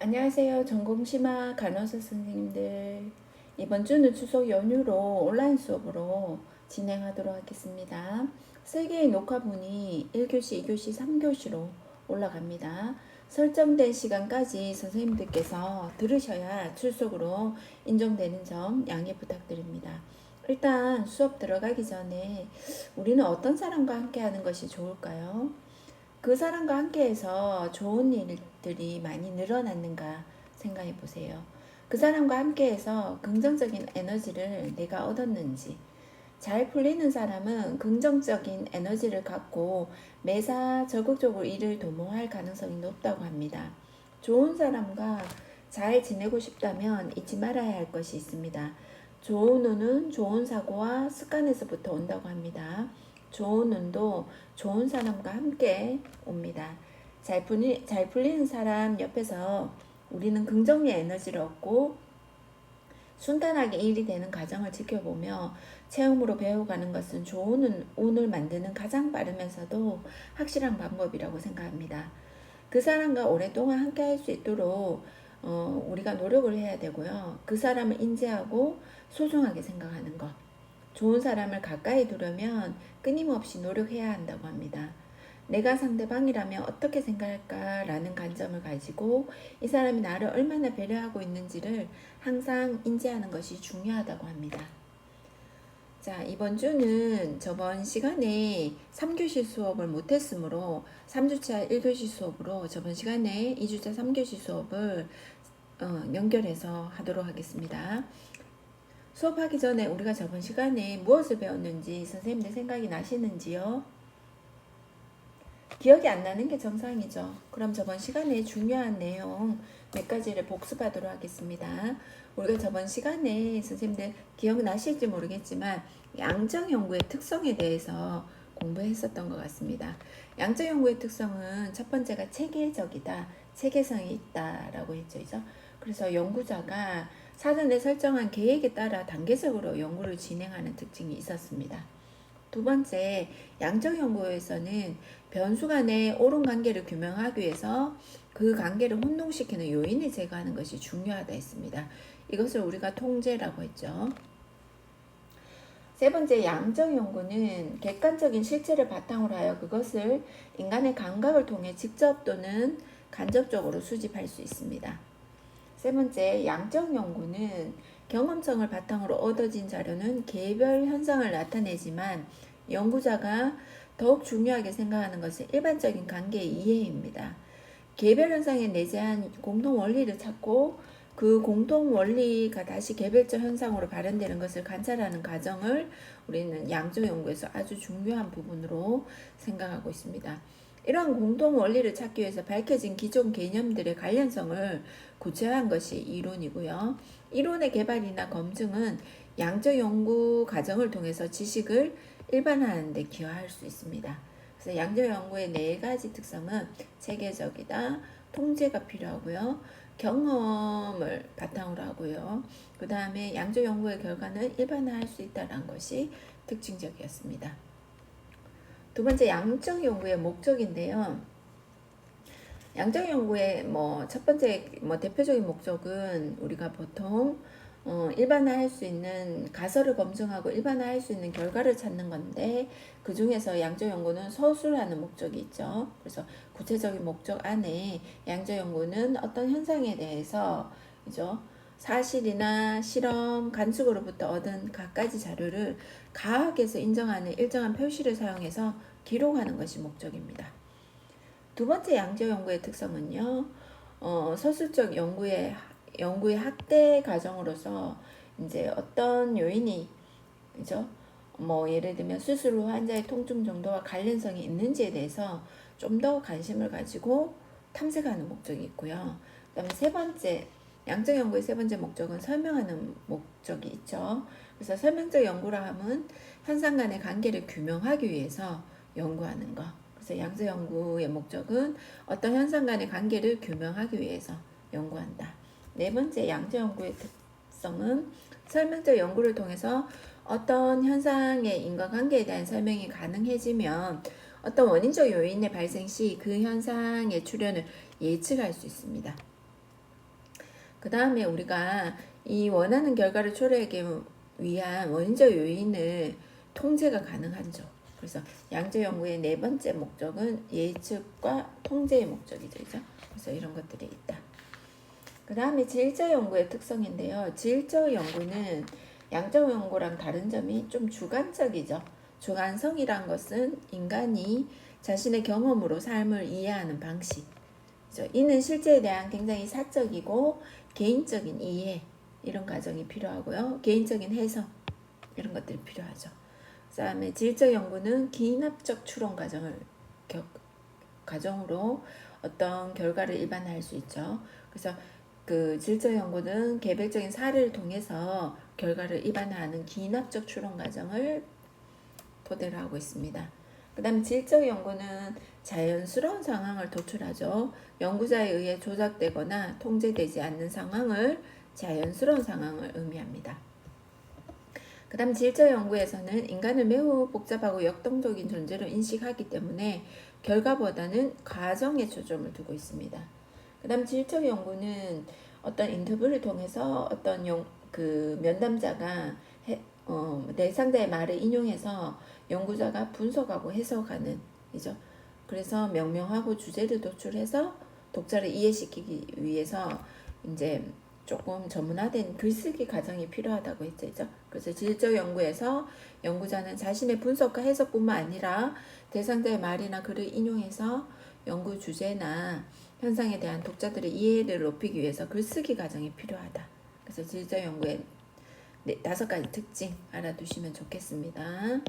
안녕하세요. 전공심화 간호사 선생님들. 이번 주는 추석 연휴로 온라인 수업으로 진행하도록 하겠습니다. 3개의 녹화본이 1교시, 2교시, 3교시로 올라갑니다. 설정된 시간까지 선생님들께서 들으셔야 출석으로 인정되는 점 양해 부탁드립니다. 일단 수업 들어가기 전에 우리는 어떤 사람과 함께 하는 것이 좋을까요? 그 사람과 함께해서 좋은 일들이 많이 늘어났는가 생각해 보세요. 그 사람과 함께해서 긍정적인 에너지를 내가 얻었는지. 잘 풀리는 사람은 긍정적인 에너지를 갖고 매사 적극적으로 일을 도모할 가능성이 높다고 합니다. 좋은 사람과 잘 지내고 싶다면 잊지 말아야 할 것이 있습니다. 좋은 운은 좋은 사고와 습관에서부터 온다고 합니다. 좋은 운도 좋은 사람과 함께 옵니다. 잘 풀리는 사람 옆에서 우리는 긍정의 에너지를 얻고 순탄하게 일이 되는 과정을 지켜보며 체험으로 배워가는 것은 좋은 운을 만드는 가장 빠르면서도 확실한 방법이라고 생각합니다. 그 사람과 오랫동안 함께 할 수 있도록 우리가 노력을 해야 되고요. 그 사람을 인지하고 소중하게 생각하는 것. 좋은 사람을 가까이 두려면 끊임없이 노력해야 한다고 합니다. 내가 상대방이라면 어떻게 생각할까라는 관점을 가지고 이 사람이 나를 얼마나 배려하고 있는지를 항상 인지하는 것이 중요하다고 합니다. 자, 이번 주는 저번 시간에 3교시 수업을 못했으므로 3주차 1교시 수업으로 저번 시간에 2주차 3교시 수업을 연결해서 하도록 하겠습니다. 수업하기 전에 우리가 저번 시간에 무엇을 배웠는지 선생님들 생각이 나시는지요? 기억이 안 나는 게 정상이죠. 그럼 저번 시간에 중요한 내용 몇 가지를 복습하도록 하겠습니다. 우리가 저번 시간에 선생님들 기억나실지 모르겠지만 양적 연구의 특성에 대해서 공부했었던 것 같습니다. 양적 연구의 특성은 첫 번째가 체계적이다, 체계성이 있다라고 했죠. 그래서 연구자가 사전에 설정한 계획에 따라 단계적으로 연구를 진행하는 특징이 있었습니다. 두 번째, 양적 연구에서는 변수 간의 옳은 관계를 규명하기 위해서 그 관계를 혼동시키는 요인을 제거하는 것이 중요하다 했습니다. 이것을 우리가 통제라고 했죠. 세 번째, 양적 연구는 객관적인 실체를 바탕으로 하여 그것을 인간의 감각을 통해 직접 또는 간접적으로 수집할 수 있습니다. 세 번째, 양적 연구는 경험성을 바탕으로 얻어진 자료는 개별 현상을 나타내지만 연구자가 더욱 중요하게 생각하는 것은 일반적인 관계의 이해입니다. 개별 현상에 내재한 공통 원리를 찾고 그 공통 원리가 다시 개별적 현상으로 발현되는 것을 관찰하는 과정을 우리는 양적 연구에서 아주 중요한 부분으로 생각하고 있습니다. 이러한 공동 원리를 찾기 위해서 밝혀진 기존 개념들의 관련성을 구체화한 것이 이론이고요. 이론의 개발이나 검증은 양적 연구 과정을 통해서 지식을 일반화하는 데 기여할 수 있습니다. 그래서 양적 연구의 네 가지 특성은 체계적이다, 통제가 필요하고요, 경험을 바탕으로 하고요. 그 다음에 양적 연구의 결과는 일반화할 수 있다는 것이 특징적이었습니다. 두 번째, 양적 연구의 목적인데요. 양적 연구의 첫 번째 대표적인 목적은 우리가 보통 일반화할 수 있는 가설을 검증하고 일반화할 수 있는 결과를 찾는 건데 그 중에서 양적 연구는 서술하는 목적이 있죠. 그래서 구체적인 목적 안에 양적 연구는 어떤 현상에 대해서 사실이나 실험, 관측으로부터 얻은 갖가지 자료를 과학에서 인정하는 일정한 표시를 사용해서 기록하는 것이 목적입니다. 두 번째 양적 연구의 특성은요, 서술적 연구의 확대 과정으로서 이제 어떤 요인이 예를 들면 수술 후 환자의 통증 정도와 관련성이 있는지에 대해서 좀 더 관심을 가지고 탐색하는 목적이 있고요. 그다음에 세 번째 양적 연구의 세 번째 목적은 설명하는 목적이 있죠. 그래서 설명적 연구라 함은 현상 간의 관계를 규명하기 위해서 연구하는 것. 그래서 양적 연구의 목적은 어떤 현상 간의 관계를 규명하기 위해서 연구한다. 네 번째 양적 연구의 특성은 설명적 연구를 통해서 어떤 현상의 인과관계에 대한 설명이 가능해지면 어떤 원인적 요인의 발생 시 그 현상의 출현을 예측할 수 있습니다. 그 다음에 우리가 이 원하는 결과를 초래하기 위한 원인적 요인을 통제가 가능하죠. 그래서 양적 연구의 네 번째 목적은 예측과 통제의 목적이죠. 그죠? 그래서 이런 것들이 있다. 그 다음에 질적 연구의 특성인데요. 질적 연구는 양적 연구랑 다른 점이 좀 주관적이죠. 주관성이란 것은 인간이 자신의 경험으로 삶을 이해하는 방식. 이는 실제에 대한 굉장히 사적이고 개인적인 이해 이런 과정이 필요하고요. 개인적인 해석 이런 것들이 필요하죠. 그 다음에 질적 연구는 기납적 추론 과정으로 어떤 결과를 일반화할 수 있죠. 그래서 그 질적 연구는 개별적인 사례를 통해서 결과를 일반화하는 기납적 추론 과정을 토대로 하고 있습니다. 그 다음 질적 연구는 자연스러운 상황을 도출하죠. 연구자에 의해 조작되거나 통제되지 않는 상황을 자연스러운 상황을 의미합니다. 그 다음 질적 연구에서는 인간을 매우 복잡하고 역동적인 존재로 인식하기 때문에 결과보다는 과정에 초점을 두고 있습니다. 그 다음 질적 연구는 어떤 인터뷰를 통해서 어떤 면담자가 내상자의 말을 인용해서 연구자가 분석하고 해석하는 이죠. 그래서 명명하고 주제를 도출해서 독자를 이해시키기 위해서 이제 조금 전문화된 글쓰기 과정이 필요하다고 했죠. 그래서 질적 연구에서 연구자는 자신의 분석과 해석뿐만 아니라 대상자의 말이나 글을 인용해서 연구 주제나 현상에 대한 독자들의 이해를 높이기 위해서 글쓰기 과정이 필요하다. 그래서 질적 연구의 5가지 특징 알아두시면 좋겠습니다.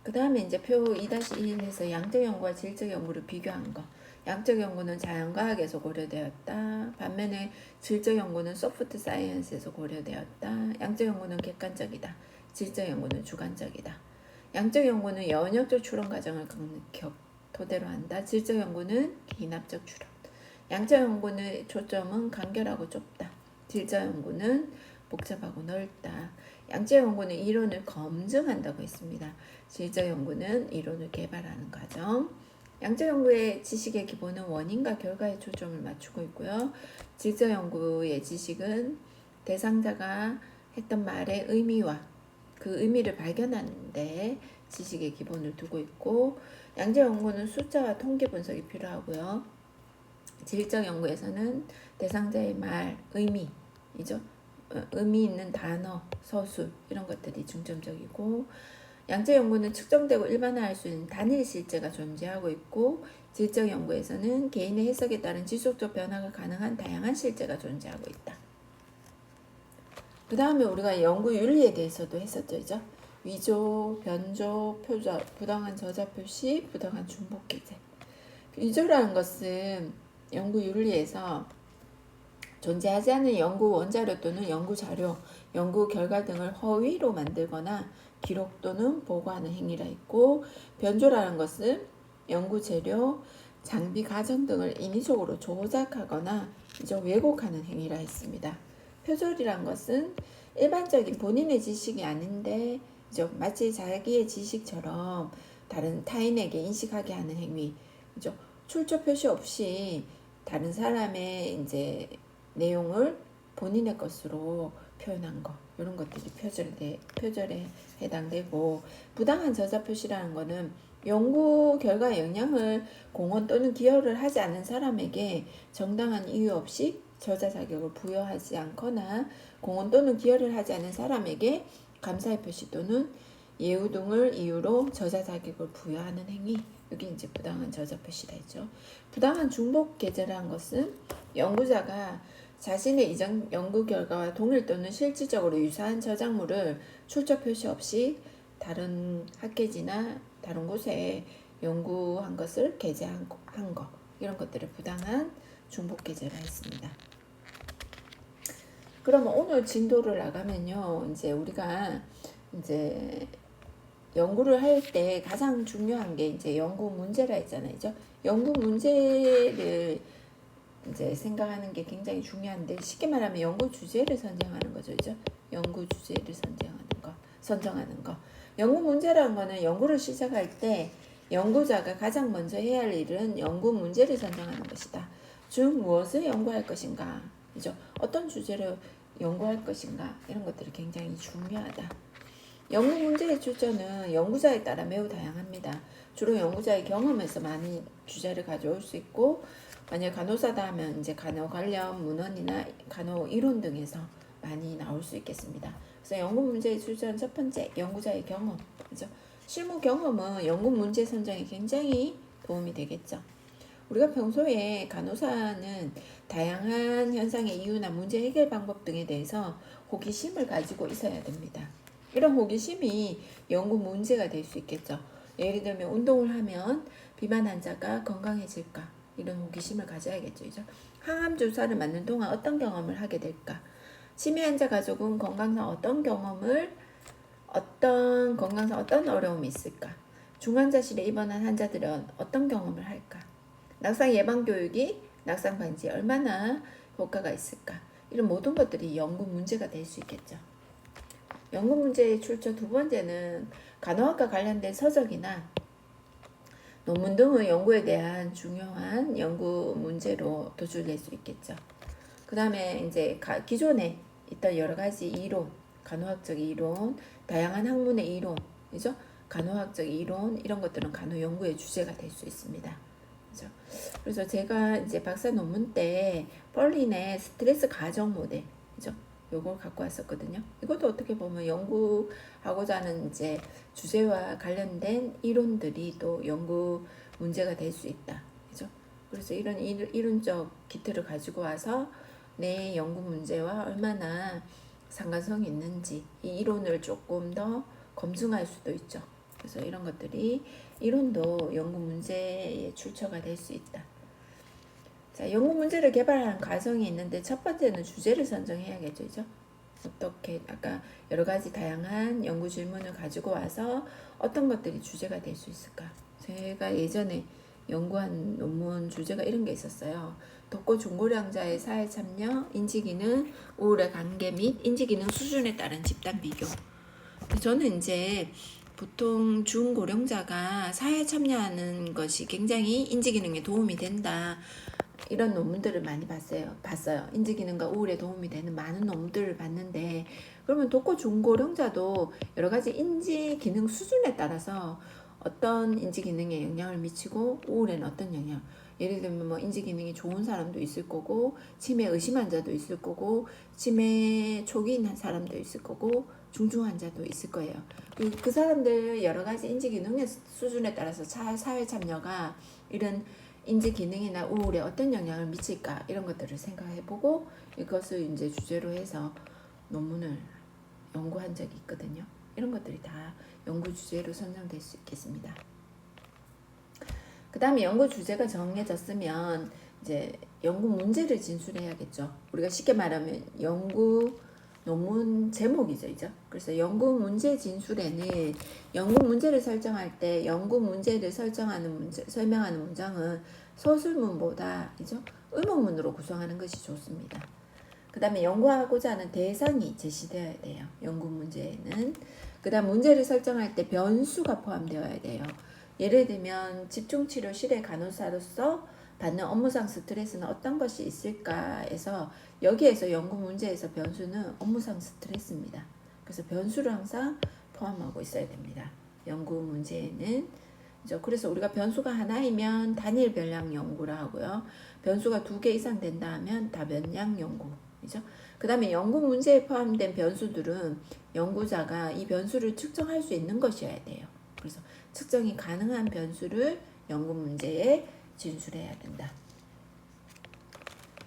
그 다음에 이제 표 2-1에서 양적 연구와 질적 연구를 비교한 거. 양적 연구는 자연과학에서 고려되었다. 반면에 질적 연구는 소프트 사이언스에서 고려되었다. 양적 연구는 객관적이다. 질적 연구는 주관적이다. 양적 연구는 연역적 추론 과정을 토대로 한다. 질적 연구는 기납적 추론. 양적 연구는 초점은 간결하고 좁다. 질적 연구는 복잡하고 넓다. 양적 연구는 이론을 검증한다고 했습니다. 질적 연구는 이론을 개발하는 과정. 양적 연구의 지식의 기본은 원인과 결과에 초점을 맞추고 있고요. 질적 연구의 지식은 대상자가 했던 말의 의미와 그 의미를 발견하는데 지식의 기본을 두고 있고, 양적 연구는 숫자와 통계 분석이 필요하고요. 질적 연구에서는 대상자의 말, 의미이죠. 의미 있는 단어, 서술 이런 것들이 중점적이고, 양적 연구는 측정되고 일반화할 수 있는 단일 실제가 존재하고 있고, 질적 연구에서는 개인의 해석에 따른 지속적 변화가 가능한 다양한 실제가 존재하고 있다. 그 다음에 우리가 연구 윤리에 대해서도 했었죠. 위조, 변조, 표절, 부당한 저자 표시, 부당한 중복 기재. 위조라는 것은 연구 윤리에서 존재하지 않은 연구 원자료 또는 연구 자료, 연구 결과 등을 허위로 만들거나 기록 또는 보고하는 행위라 했고, 변조라는 것은 연구 재료, 장비 과정 등을 인위적으로 조작하거나 왜곡하는 행위라 했습니다. 표절이란 것은 일반적인 본인의 지식이 아닌데 마치 자기의 지식처럼 다른 타인에게 인식하게 하는 행위. 출처 표시 없이 다른 사람의 이제 내용을 본인의 것으로 표현한 거, 이런 것들이 표절에 해당되고, 부당한 저자 표시라는 거는 연구 결과에 영향을 공헌 또는 기여를 하지 않는 사람에게 정당한 이유 없이 저자 자격을 부여하지 않거나 공헌 또는 기여를 하지 않는 사람에게 감사의 표시 또는 예우 등을 이유로 저자 자격을 부여하는 행위, 여기 이제 부당한 저자 표시라 했죠. 부당한 중복 게재라는 것은 연구자가 자신의 이전 연구 결과와 동일 또는 실질적으로 유사한 저작물을 출처 표시 없이 다른 학계지나 다른 곳에 연구한 것을 게재한 거, 이런 것들을 부당한 중복 게재라 했습니다. 그러면 오늘 진도를 나가면요, 이제 우리가 이제 연구를 할 때 가장 중요한 게 이제 연구 문제라 했잖아요. 연구 문제를 이제 생각하는 게 굉장히 중요한데, 쉽게 말하면 연구 주제를 선정하는 거죠. 연구 주제를 선정하는 거. 연구 문제라는 거는 연구를 시작할 때 연구자가 가장 먼저 해야 할 일은 연구 문제를 선정하는 것이다. 즉 무엇을 연구할 것인가, 그죠? 어떤 주제를 연구할 것인가, 이런 것들이 굉장히 중요하다. 연구 문제의 출처는 연구자에 따라 매우 다양합니다. 주로 연구자의 경험에서 많이 주제를 가져올 수 있고, 만약 간호사다 하면 이제 간호 관련 문헌이나 간호 이론 등에서 많이 나올 수 있겠습니다. 그래서 연구 문제의 출처는 첫 번째, 연구자의 경험, 그죠? 실무 경험은 연구 문제 선정에 굉장히 도움이 되겠죠. 우리가 평소에 간호사는 다양한 현상의 이유나 문제 해결 방법 등에 대해서 호기심을 가지고 있어야 됩니다. 이런 호기심이 연구 문제가 될 수 있겠죠. 예를 들면 운동을 하면 비만 환자가 건강해질까? 이런 호기심을 가져야겠죠. 그죠? 항암 주사를 맞는 동안 어떤 경험을 하게 될까? 치매 환자 가족은 건강상 어떤 어려움이 있을까? 중환자실에 입원한 환자들은 어떤 경험을 할까? 낙상 예방 교육이 낙상 방지에 얼마나 효과가 있을까? 이런 모든 것들이 연구 문제가 될 수 있겠죠. 연구 문제의 출처 두 번째는 간호학과 관련된 서적이나 논문 등의 연구에 대한 중요한 연구 문제로 도출될 수 있겠죠. 그 다음에 이제 기존에 있던 여러 가지 이론, 간호학적 이론, 다양한 학문의 이론, 그죠? 간호학적 이론, 이런 것들은 간호 연구의 주제가 될 수 있습니다. 그죠? 그래서 제가 이제 박사 논문 때 펄린의 스트레스 가정 모델, 그죠? 요걸 갖고 왔었거든요. 이것도 어떻게 보면 연구하고자 하는 이제 주제와 관련된 이론들이 또 연구 문제가 될 수 있다. 그죠? 그래서 이런 이론적 기틀을 가지고 와서 내 연구 문제와 얼마나 상관성이 있는지 이 이론을 조금 더 검증할 수도 있죠. 그래서 이런 것들이 이론도 연구 문제의 출처가 될 수 있다. 자, 연구 문제를 개발하는 과정이 있는데 첫 번째는 주제를 선정해야겠죠. 그죠? 어떻게 아까 여러 가지 다양한 연구 질문을 가지고 와서 어떤 것들이 주제가 될 수 있을까? 제가 예전에 연구한 논문 주제가 이런 게 있었어요. 독고 중고령자의 사회 참여, 인지기능, 우울의 관계 및 인지기능 수준에 따른 집단 비교. 저는 이제 보통 중고령자가 사회에 참여하는 것이 굉장히 인지기능에 도움이 된다. 이런 논문들을 많이 봤어요. 인지기능과 우울에 도움이 되는 많은 논문들을 봤는데, 그러면 독고 중고령자도 여러 가지 인지기능 수준에 따라서 어떤 인지기능에 영향을 미치고 우울에는 어떤 영향, 예를 들면 뭐 인지기능이 좋은 사람도 있을 거고 치매 의심 환자도 있을 거고 치매 초기인 사람도 있을 거고 중증 환자도 있을 거예요. 그 사람들 여러 가지 인지기능의 수준에 따라서 사회 참여가 이런 인지 기능이나 우울에 어떤 영향을 미칠까, 이런 것들을 생각해보고 이것을 이제 주제로 해서 논문을 연구한 적이 있거든요. 이런 것들이 다 연구 주제로 선정될 수 있겠습니다. 그 다음에 연구 주제가 정해졌으면 이제 연구 문제를 진술해야겠죠. 우리가 쉽게 말하면 연구 논문 제목이죠, 이죠. 그래서 연구 문제 진술에는 연구 문제를 설정할 때 연구 문제를 설명하는 문장은 서술문보다, 이죠, 의문문으로 구성하는 것이 좋습니다. 그 다음에 연구하고자 하는 대상이 제시되어야 돼요. 연구 문제에는. 그 다음 문제를 설정할 때 변수가 포함되어야 돼요. 예를 들면 집중치료실의 간호사로서 받는 업무상 스트레스는 어떤 것이 있을까 해서 여기에서 연구 문제에서 변수는 업무상 스트레스입니다. 그래서 변수를 항상 포함하고 있어야 됩니다. 연구 문제에는. 그래서 우리가 변수가 하나이면 단일 변량 연구라 하고요. 변수가 2개 이상 된다 하면 다변량 연구. 그 다음에 연구 문제에 포함된 변수들은 연구자가 이 변수를 측정할 수 있는 것이어야 돼요. 그래서 측정이 가능한 변수를 연구 문제에 진술해야 된다.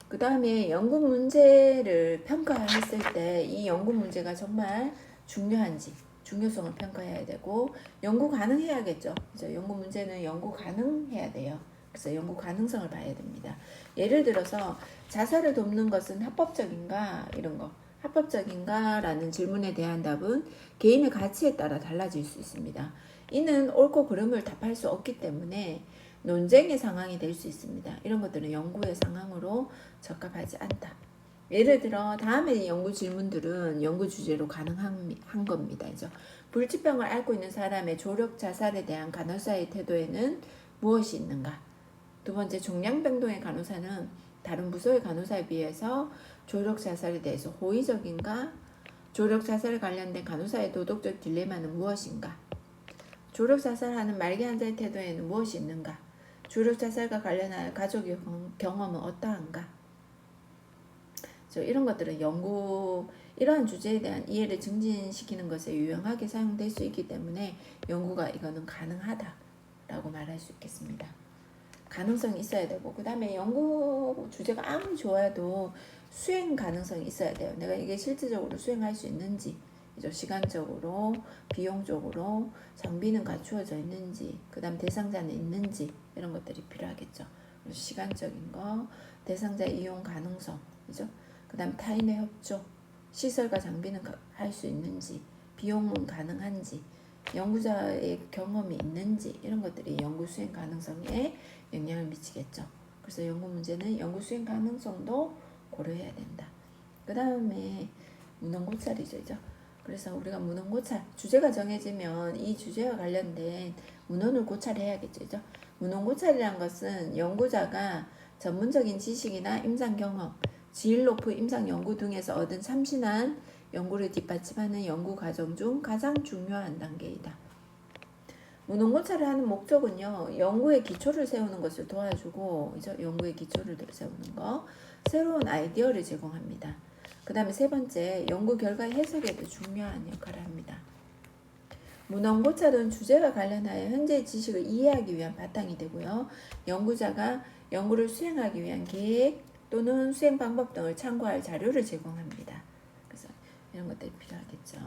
그 다음에 연구 문제를 평가했을 때 이 연구 문제가 정말 중요한지 중요성을 평가해야 되고 연구 가능해야겠죠. 그래서 연구 문제는 연구 가능해야 돼요. 그래서 연구 가능성을 봐야 됩니다. 예를 들어서 자살을 돕는 것은 합법적인가, 이런 거. 합법적인가 라는 질문에 대한 답은 개인의 가치에 따라 달라질 수 있습니다. 이는 옳고 그름을 답할 수 없기 때문에 논쟁의 상황이 될 수 있습니다. 이런 것들은 연구의 상황으로 적합하지 않다. 예를 들어 다음의 연구 질문들은 연구 주제로 가능한 겁니다. 불치병을 앓고 있는 사람의 조력 자살에 대한 간호사의 태도에는 무엇이 있는가? 두 번째, 종양병동의 간호사는 다른 부서의 간호사에 비해서 조력 자살에 대해서 호의적인가? 조력 자살에 관련된 간호사의 도덕적 딜레마는 무엇인가? 조력 자살하는 말기 환자의 태도에는 무엇이 있는가? 조력 자살과 관련하여 가족의 경험은 어떠한가? 이런 것들은 이러한 주제에 대한 이해를 증진시키는 것에 유용하게 사용될 수 있기 때문에 연구가 이거는 가능하다라고 말할 수 있겠습니다. 가능성이 있어야 되고, 그 다음에 연구 주제가 아무리 좋아도 수행 가능성이 있어야 돼요. 내가 이게 실질적으로 수행할 수 있는지, 시간적으로, 비용적으로, 장비는 갖추어져 있는지, 그 다음 대상자는 있는지, 이런 것들이 필요하겠죠. 시간적인 거, 대상자 이용 가능성, 그죠? 그 다음 타인의 협조, 시설과 장비는 할 수 있는지, 비용은 가능한지, 연구자의 경험이 있는지, 이런 것들이 연구 수행 가능성에 영향을 미치겠죠. 그래서 연구 문제는 연구 수행 가능성도 고려해야 된다. 그 다음에 문헌고찰이죠. 그래서 우리가 문헌고찰, 주제가 정해지면 이 주제와 관련된 문헌을 고찰해야겠죠. 문헌고찰이라는 것은 연구자가 전문적인 지식이나 임상 경험, 질 높은 임상 연구 등에서 얻은 참신한 연구를 뒷받침하는 연구 과정 중 가장 중요한 단계이다. 문헌고찰을 하는 목적은요, 연구의 기초를 세우는 것을 도와주고, 연구의 기초를 세우는 거, 새로운 아이디어를 제공합니다. 그 다음에 세 번째, 연구 결과 해석에도 중요한 역할을 합니다. 문헌고찰은 주제와 관련하여 현재의 지식을 이해하기 위한 바탕이 되고요, 연구자가 연구를 수행하기 위한 계획 또는 수행 방법 등을 참고할 자료를 제공합니다. 그래서 이런 것들이 필요하겠죠.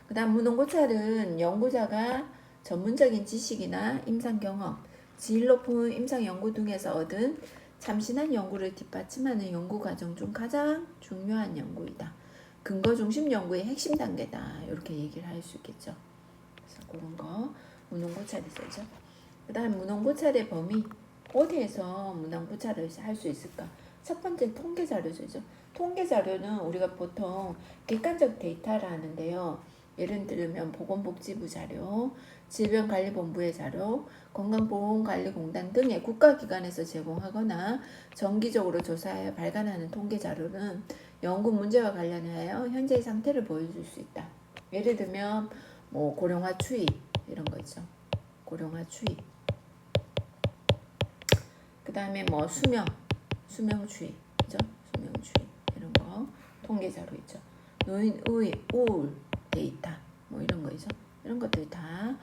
그 다음 문헌고찰은 연구자가 전문적인 지식이나 임상 경험, 질 높은 임상 연구 등에서 얻은 참신한 연구를 뒷받침하는 연구 과정 중 가장 중요한 연구이다. 근거 중심 연구의 핵심 단계다. 이렇게 얘기를 할 수 있겠죠. 그래서 그런 거 문헌고찰이죠. 그 다음 문헌고찰의 범위, 어디에서 문헌고찰을 할 수 있을까? 첫 번째 통계 자료죠. 통계 자료는 우리가 보통 객관적 데이터를 하는데요. 예를 들면 보건복지부 자료, 질병관리본부의 자료, 건강보험관리공단 등의 국가기관에서 제공하거나 정기적으로 조사하여 발간하는 통계 자료는 연구 문제와 관련하여 현재의 상태를 보여줄 수 있다. 예를 들면 고령화 추이 이런 거죠. 고령화 추이. 그 다음에 수명 추이, 그죠? 수명 추이 이런 거 통계 자료 있죠. 노인 우울 데이터 이런 거죠. 이런 것들이 다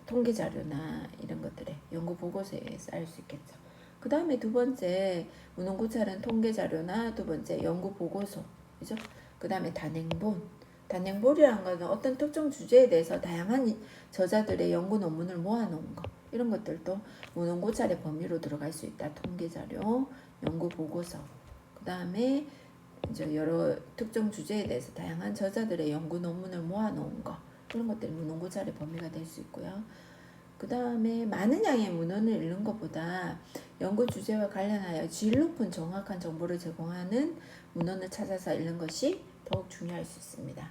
통계 자료나 이런 것들에 연구 보고서에 쌓일 수 있겠죠. 그 다음에 두 번째 문헌고찰은 통계 자료나 두 번째 연구 보고서, 그죠? 그 다음에 단행본이라는 것은 어떤 특정 주제에 대해서 다양한 저자들의 연구 논문을 모아놓은 거, 이런 것들도 문헌고찰의 범위로 들어갈 수 있다. 통계 자료, 연구 보고서. 그 다음에 여러 특정 주제에 대해서 다양한 저자들의 연구 논문을 모아놓은 거, 이런 것들이 문헌고찰의 범위가 될 수 있고요. 그 다음에 많은 양의 문헌을 읽는 것보다 연구 주제와 관련하여 질 높은 정확한 정보를 제공하는 문헌을 찾아서 읽는 것이 더욱 중요할 수 있습니다.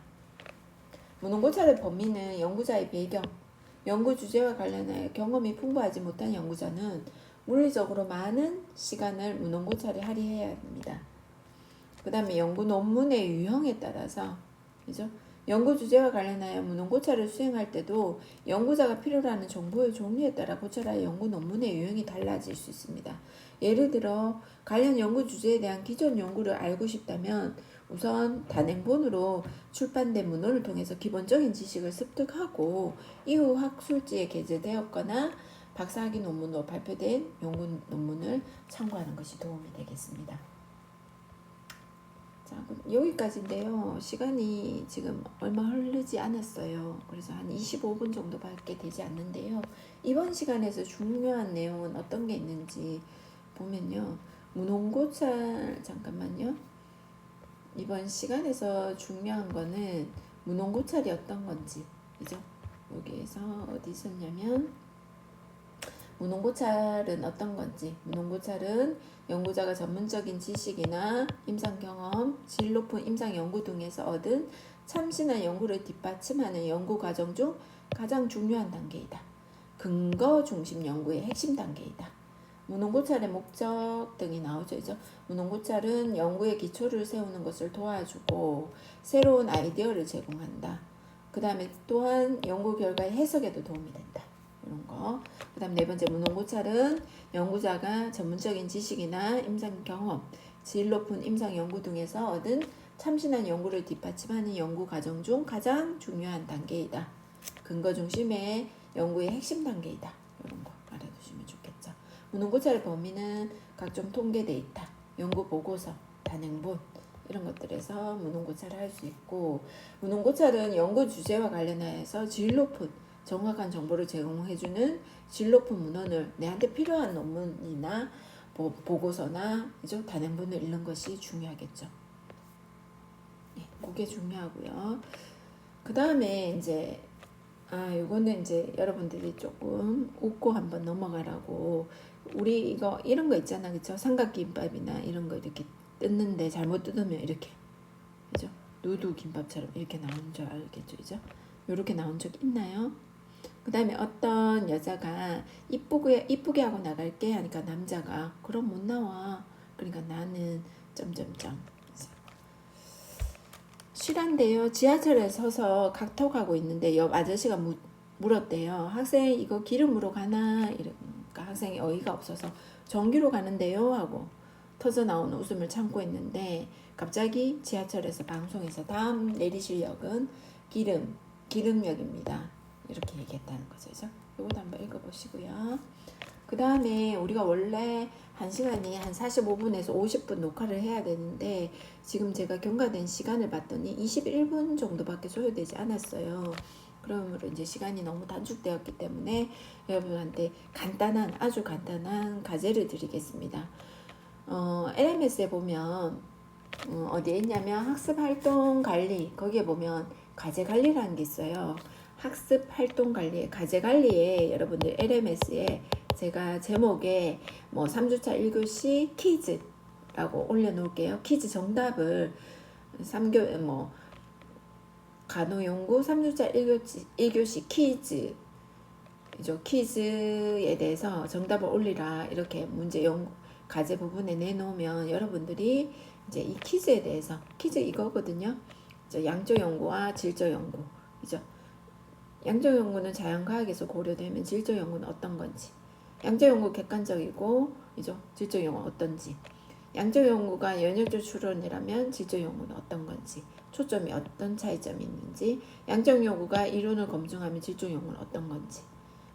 문헌고찰의 범위는 연구자의 배경, 연구 주제와 관련하여 경험이 풍부하지 못한 연구자는 물리적으로 많은 시간을 문헌고찰에 할애해야 합니다. 그 다음에 연구 논문의 유형에 따라서, 그죠? 연구 주제와 관련하여 문헌고찰을 수행할 때도 연구자가 필요로 하는 정보의 종류에 따라 고찰하여 연구 논문의 유형이 달라질 수 있습니다. 예를 들어 관련 연구 주제에 대한 기존 연구를 알고 싶다면 우선 단행본으로 출판된 문헌을 통해서 기본적인 지식을 습득하고 이후 학술지에 게재되었거나 박사학위 논문으로 발표된 연구 논문을 참고하는 것이 도움이 되겠습니다. 자, 여기까지인데요. 시간이 지금 얼마 흐르지 않았어요. 그래서 한 25분 정도밖에 되지 않는데요. 이번 시간에서 중요한 내용은 어떤 게 있는지 보면요. 문헌고찰, 잠깐만요. 이번 시간에서 중요한 거는 문헌고찰이 어떤 건지, 그죠? 여기에서 어디 있었냐면 문헌고찰은 어떤 건지, 문헌고찰은 연구자가 전문적인 지식이나 임상 경험, 질 높은 임상 연구 등에서 얻은 참신한 연구를 뒷받침하는 연구 과정 중 가장 중요한 단계이다. 근거 중심 연구의 핵심 단계이다. 무농고찰의 목적 등이 나오죠. 그죠? 무농고찰은 연구의 기초를 세우는 것을 도와주고 새로운 아이디어를 제공한다. 그 다음에 또한 연구 결과의 해석에도 도움이 된다. 이런 거. 그 다음 네 번째, 무농고찰은 연구자가 전문적인 지식이나 임상 경험, 질 높은 임상 연구 등에서 얻은 참신한 연구를 뒷받침하는 연구 과정 중 가장 중요한 단계이다. 근거 중심의 연구의 핵심 단계이다. 이런 거 알아두시면 좋겠죠. 무농고찰의 범위는 각종 통계 데이터, 연구 보고서, 단행본 이런 것들에서 무농고찰을 할 수 있고, 무농고찰은 연구 주제와 관련해서 질 높은 정확한 정보를 제공해주는 질 높은 문헌을 내한테 필요한 논문이나 보고서나 단행본을 읽는 것이 중요하겠죠. 네, 그게 중요하고요. 그 다음에 이제 요거는 이제 여러분들이 조금 웃고 한번 넘어가라고, 우리 이런 거 있잖아, 그쵸? 삼각김밥이나 이런 거 이렇게 뜯는데 잘못 뜯으면 이렇게, 그죠? 누드 김밥처럼 이렇게 나오는 줄 알겠죠, 그죠? 요렇게 나온 적 있나요? 그 다음에 어떤 여자가 이쁘게 하고 나갈게 하니까 남자가 그럼 못 나와. 그러니까 나는 점점점. 실한데요. 지하철에 서서 카톡하고 있는데 옆 아저씨가 물었대요. 학생 이거 기름으로 가나? 이러니까 학생이 어이가 없어서 전기로 가는데요 하고 터져 나오는 웃음을 참고 있는데, 갑자기 지하철에서 방송에서 다음 내리실 역은 기름역입니다. 이렇게 얘기했다는 거죠. 이것도 한번 읽어보시고요. 그 다음에 우리가 원래 1시간이 한 45분에서 50분 녹화를 해야 되는데, 지금 제가 경과된 시간을 봤더니 21분 정도밖에 소요되지 않았어요. 그러므로 이제 시간이 너무 단축되었기 때문에 여러분한테 아주 간단한 과제를 드리겠습니다. LMS에 보면 어디에 있냐면 학습활동관리, 거기에 보면 과제관리라는 게 있어요. 학습활동관리, 과제관리에 여러분들 LMS에 제가 제목에 3주차 1교시 퀴즈라고 올려놓을게요. 퀴즈 정답을 간호연구 3주차 1교시 퀴즈에 대해서 정답을 올리라, 이렇게 과제 부분에 내놓으면 여러분들이 이제 이 퀴즈에 대해서, 퀴즈 이거거든요. 양적 연구와 질적 연구, 그죠? 양적 연구는 자연과학에서 고려되면 질적 연구는 어떤 건지, 양적 연구 객관적이고, 그죠? 질적 연구는 어떤지, 양적 연구가 연역적 추론이라면 질적 연구는 어떤 건지, 초점이 어떤 차이점이 있는지, 양적 연구가 이론을 검증하면 질적 연구는 어떤 건지,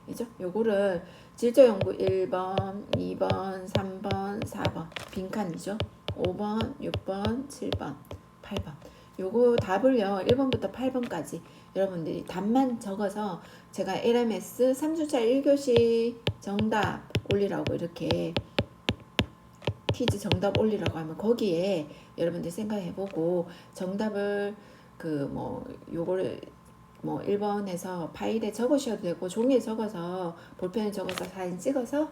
그죠? 요거를 질적 연구 1번, 2번, 3번, 4번 빈칸이죠. 5번, 6번, 7번, 8번. 요거 답을요 1번부터 8번까지 여러분들이 답만 적어서 제가 LMS 3주차 1교시 정답 올리라고, 이렇게 퀴즈 정답 올리라고 하면 거기에 여러분들 생각해보고 정답을 요거를 1번에서 파일에 적으셔도 되고 종이에 적어서 볼펜에 적어서 사진 찍어서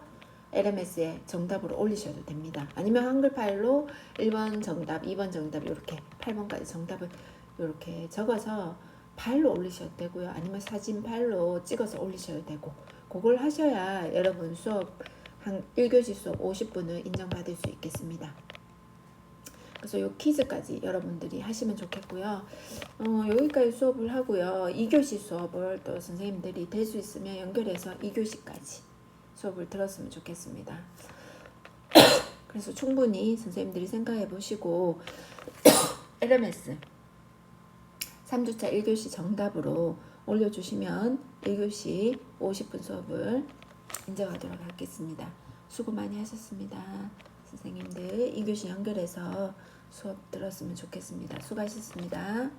LMS에 정답으로 올리셔도 됩니다. 아니면 한글 파일로 1번 정답, 2번 정답 이렇게 8번까지 정답을 이렇게 적어서 파일로 올리셔도 되고요. 아니면 사진 파일로 찍어서 올리셔도 되고, 그걸 하셔야 여러분 수업 1교시 수업 50분을 인정받을 수 있겠습니다. 그래서 요 퀴즈까지 여러분들이 하시면 좋겠고요. 여기까지 수업을 하고요. 2교시 수업을 또 선생님들이 될 수 있으면 연결해서 2교시까지 수업을 들었으면 좋겠습니다. 그래서 충분히 선생님들이 생각해 보시고 LMS 3주차 1교시 정답으로 올려주시면 1교시 50분 수업을 인정하도록 하겠습니다. 수고 많이 하셨습니다. 선생님들 2교시 연결해서 수업 들었으면 좋겠습니다. 수고하셨습니다.